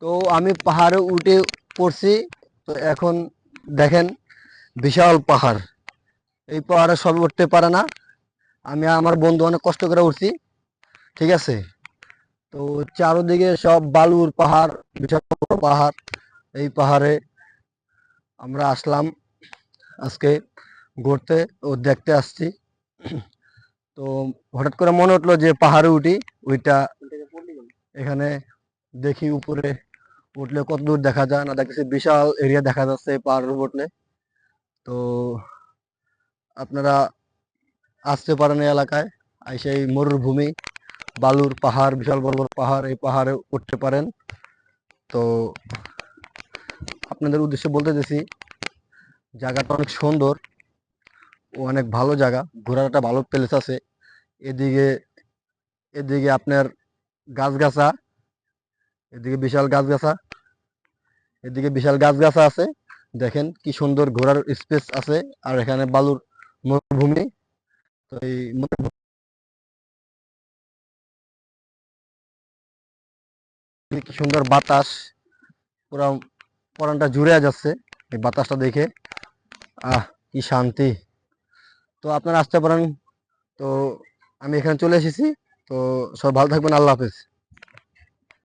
তো আমি পাহাড়ে উঠে পড়ছি। তো এখন দেখেন বিশাল পাহাড়, এই পাহাড়ে সবাই উঠতে পারে না। আমি আমার বন্ধু অনেক কষ্ট করে উঠছি, ঠিক আছে। তো চারোদিকে সব বালুর পাহাড়, বিশাল বড় পাহাড়। এই পাহাড়ে আমরা আসলাম আজকে ঘুরতে ও দেখতে আসছি। তো হঠাৎ করে মনে উঠলো যে পাহাড়ে উঠি, ওইটা এখানে দেখি উপরে উঠলে কত দূর দেখা যায় না, দেখতেছি বিশাল এরিয়া দেখা যাচ্ছে এই পাহাড়ের উপর উঠলে। তো আপনারা আসতে পারেন এই এলাকায়, আইসে এই মরুভূমি, বালুর পাহাড়, বিশাল বড় বড় পাহাড়, এই পাহাড়ে উঠতে পারেন। তো আপনাদের উদ্দেশ্যে বলতে চাইছি জায়গাটা অনেক সুন্দর ও অনেক ভালো জায়গা, ঘোরার একটা ভালো প্লেস আছে। এদিকে এদিকে আপনার গাছগাছা, এদিকে বিশাল গাছগাছা, এদিকে বিশাল গাছগাছা আছে। দেখেন কি সুন্দর ঘোরার স্পেস আছে। আর এখানে বালুর মরুভূমি। তো এই কি সুন্দর বাতাস, পুরা পরানটা জুড়ে যাচ্ছে এই বাতাসটা দেখে। আহ, কি শান্তি। তো আপনারা আসতে পারেন। তো আমি এখানে চলে এসেছি। তো সব ভালো থাকবেন, আল্লাহ হাফেজ।